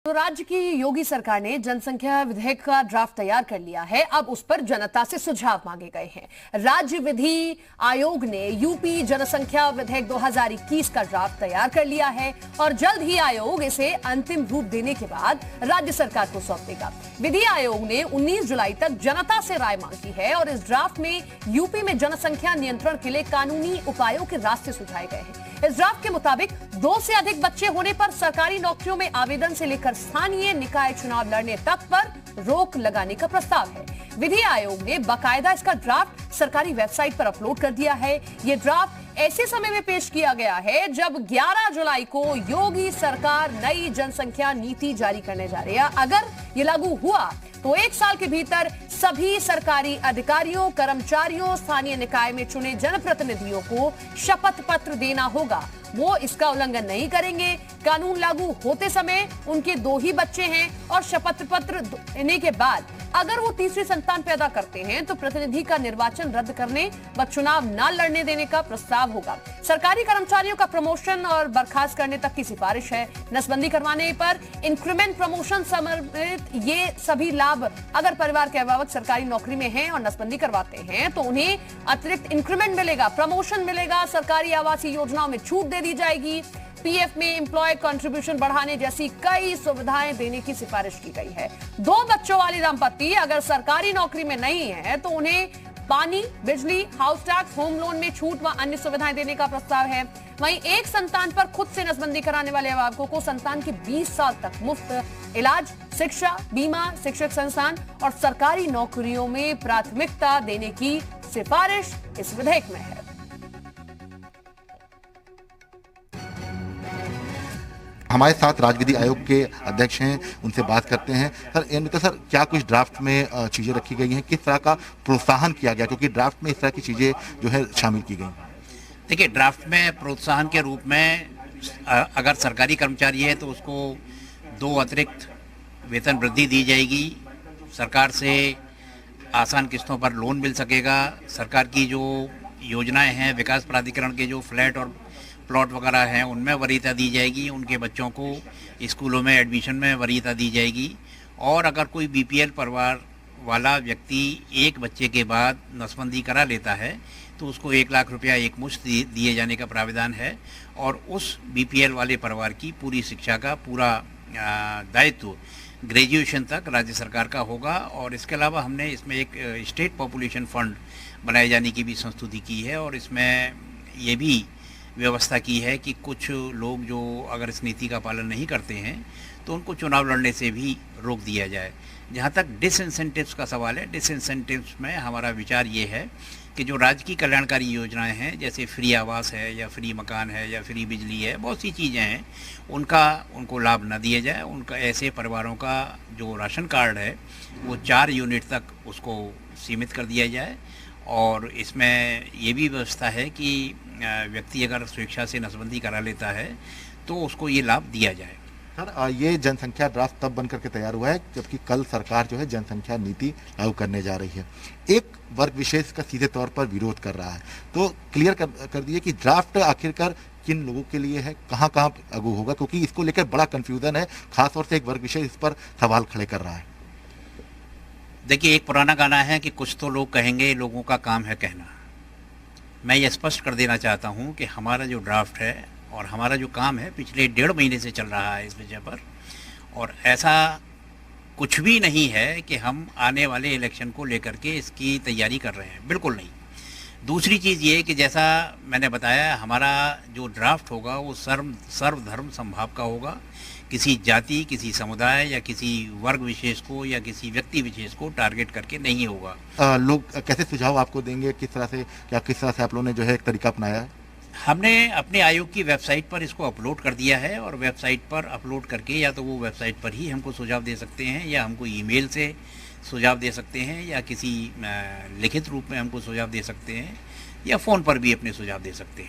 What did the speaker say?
तो राज्य की योगी सरकार ने जनसंख्या विधेयक का ड्राफ्ट तैयार कर लिया है। अब उस पर जनता से सुझाव मांगे गए हैं। राज्य विधि आयोग ने यूपी जनसंख्या विधेयक 2021 का ड्राफ्ट तैयार कर लिया है और जल्द ही आयोग इसे अंतिम रूप देने के बाद राज्य सरकार को सौंप देगा। विधि आयोग ने 19 जुलाई तक जनता से राय मांगी है और इस ड्राफ्ट में यूपी में जनसंख्या नियंत्रण के लिए कानूनी उपायों के रास्ते सुझाए गए हैं। इस ड्राफ्ट के मुताबिक 2 से अधिक बच्चे होने पर सरकारी नौकरियों में आवेदन से लेकर स्थानीय निकाय चुनाव लड़ने तक पर रोक लगाने का प्रस्ताव है। विधि आयोग ने बाकायदा इसका ड्राफ्ट सरकारी वेबसाइट पर अपलोड कर दिया है। यह ड्राफ्ट ऐसे समय में पेश किया गया है जब 11 जुलाई को योगी सरकार नई जनसंख्या नीति जारी करने जा रही है। अगर ये लागू हुआ तो 1 साल के भीतर सभी सरकारी अधिकारियों, कर्मचारियों, स्थानीय निकाय में चुने जनप्रतिनिधियों को शपथ पत्र देना होगा। वो इसका उल्लंघन नहीं करेंगे। कानून लागू होते समय उनके 2 ही बच्चे हैं और शपथ पत्र देने के बाद अगर वो तीसरी संतान पैदा करते हैं तो प्रतिनिधि का निर्वाचन रद्द करने व चुनाव न लड़ने देने का प्रस्ताव होगा। सरकारी कर्मचारियों का प्रमोशन और बर्खास्त करने तक की सिफारिश है। नसबंदी करवाने पर इंक्रीमेंट, प्रमोशन समर्पित ये सभी लाभ अगर परिवार के अभिभावक सरकारी नौकरी में हैं और नसबंदी करवाते हैं तो उन्हें अतिरिक्त इंक्रीमेंट मिलेगा, प्रमोशन मिलेगा, सरकारी आवासीय योजनाओं में छूट दे दी जाएगी, पीएफ में एम्प्लॉय कंट्रीब्यूशन बढ़ाने जैसी कई सुविधाएं देने की सिफारिश की गई है। 2 बच्चों वाली दंपत्ति अगर सरकारी नौकरी में नहीं है तो उन्हें पानी, बिजली, हाउस टैक्स, होम लोन में छूट व अन्य सुविधाएं देने का प्रस्ताव है। वहीं 1 संतान पर खुद से नसबंदी कराने वाले अभिभावकों को संतान के 20 साल तक मुफ्त इलाज, शिक्षा, बीमा, शिक्षक संस्थान और सरकारी नौकरियों में प्राथमिकता देने की सिफारिश इस विधेयक में है। हमारे साथ राज्य विधि आयोग के अध्यक्ष हैं, उनसे बात करते हैं। सर, क्या कुछ ड्राफ्ट में चीज़ें रखी गई हैं, किस तरह का प्रोत्साहन किया गया, क्योंकि ड्राफ्ट में इस तरह की चीज़ें जो है शामिल की गई? देखिए, ड्राफ्ट में प्रोत्साहन के रूप में अगर सरकारी कर्मचारी है तो उसको 2 अतिरिक्त वेतन वृद्धि दी जाएगी। सरकार से आसान किस्तों पर लोन मिल सकेगा। सरकार की जो योजनाएं हैं, विकास प्राधिकरण के जो फ्लैट और प्लॉट वगैरह हैं उनमें वरीयता दी जाएगी। उनके बच्चों को स्कूलों में एडमिशन में वरीयता दी जाएगी। और अगर कोई बीपीएल परिवार वाला व्यक्ति 1 बच्चे के बाद नसबंदी करा लेता है तो उसको 1 लाख रुपया एकमुश्त दिए जाने का प्राविधान है। और उस बीपीएल वाले परिवार की पूरी शिक्षा का पूरा दायित्व ग्रेजुएशन तक राज्य सरकार का होगा। और इसके अलावा हमने इसमें एक स्टेट पॉपुलेशन फंड बनाए जाने की भी संस्तुति की है और इसमें ये भी व्यवस्था की है कि कुछ लोग जो अगर इस नीति का पालन नहीं करते हैं तो उनको चुनाव लड़ने से भी रोक दिया जाए। जहाँ तक डिसइंसेंटिव्स का सवाल है, डिसइंसेंटिव्स में हमारा विचार ये है कि जो राज्य की कल्याणकारी योजनाएं हैं, जैसे फ्री आवास है या फ्री मकान है या फ्री बिजली है, बहुत सी चीज़ें हैं, उनको लाभ न दिया जाए। उनका ऐसे परिवारों का जो राशन कार्ड है वो 4 यूनिट तक उसको सीमित कर दिया जाए। और इसमें ये भी व्यवस्था है कि व्यक्ति अगर स्वेच्छा से नसबंदी करा लेता है तो उसको ये लाभ दिया जाए। सर, ये जनसंख्या ड्राफ्ट तब बनकर के तैयार हुआ है जबकि कल सरकार जो है जनसंख्या नीति लागू करने जा रही है। एक वर्ग विशेष का सीधे तौर पर विरोध कर रहा है, तो क्लियर कर दिए कि ड्राफ्ट आखिरकार किन लोगों के लिए है, कहाँ लागू होगा, क्योंकि इसको लेकर बड़ा कंफ्यूजन है। खासतौर से एक वर्ग विशेष इस पर सवाल खड़े कर रहा है। देखिए, एक पुराना गाना है कि कुछ तो लोग कहेंगे, लोगों का काम है कहना। मैं ये स्पष्ट कर देना चाहता हूँ कि हमारा जो ड्राफ्ट है और हमारा जो काम है पिछले 1.5 महीने से चल रहा है इस विषय पर। और ऐसा कुछ भी नहीं है कि हम आने वाले इलेक्शन को लेकर के इसकी तैयारी कर रहे हैं, बिल्कुल नहीं। दूसरी चीज़ ये कि जैसा मैंने बताया, हमारा जो ड्राफ्ट होगा वो सर्वधर्म समभाव का होगा। किसी जाति, किसी समुदाय या किसी वर्ग विशेष को या किसी व्यक्ति विशेष को टारगेट करके नहीं होगा। लोग कैसे सुझाव आपको देंगे, किस तरह से आप लोगों ने जो है एक तरीका अपनाया है? हमने अपने आयोग की वेबसाइट पर इसको अपलोड कर दिया है और वेबसाइट पर अपलोड करके या तो वो वेबसाइट पर ही हमको सुझाव दे सकते हैं या हमको ईमेल से सुझाव दे सकते हैं या किसी लिखित रूप में हमको सुझाव दे सकते हैं या फ़ोन पर भी अपने सुझाव दे सकते हैं।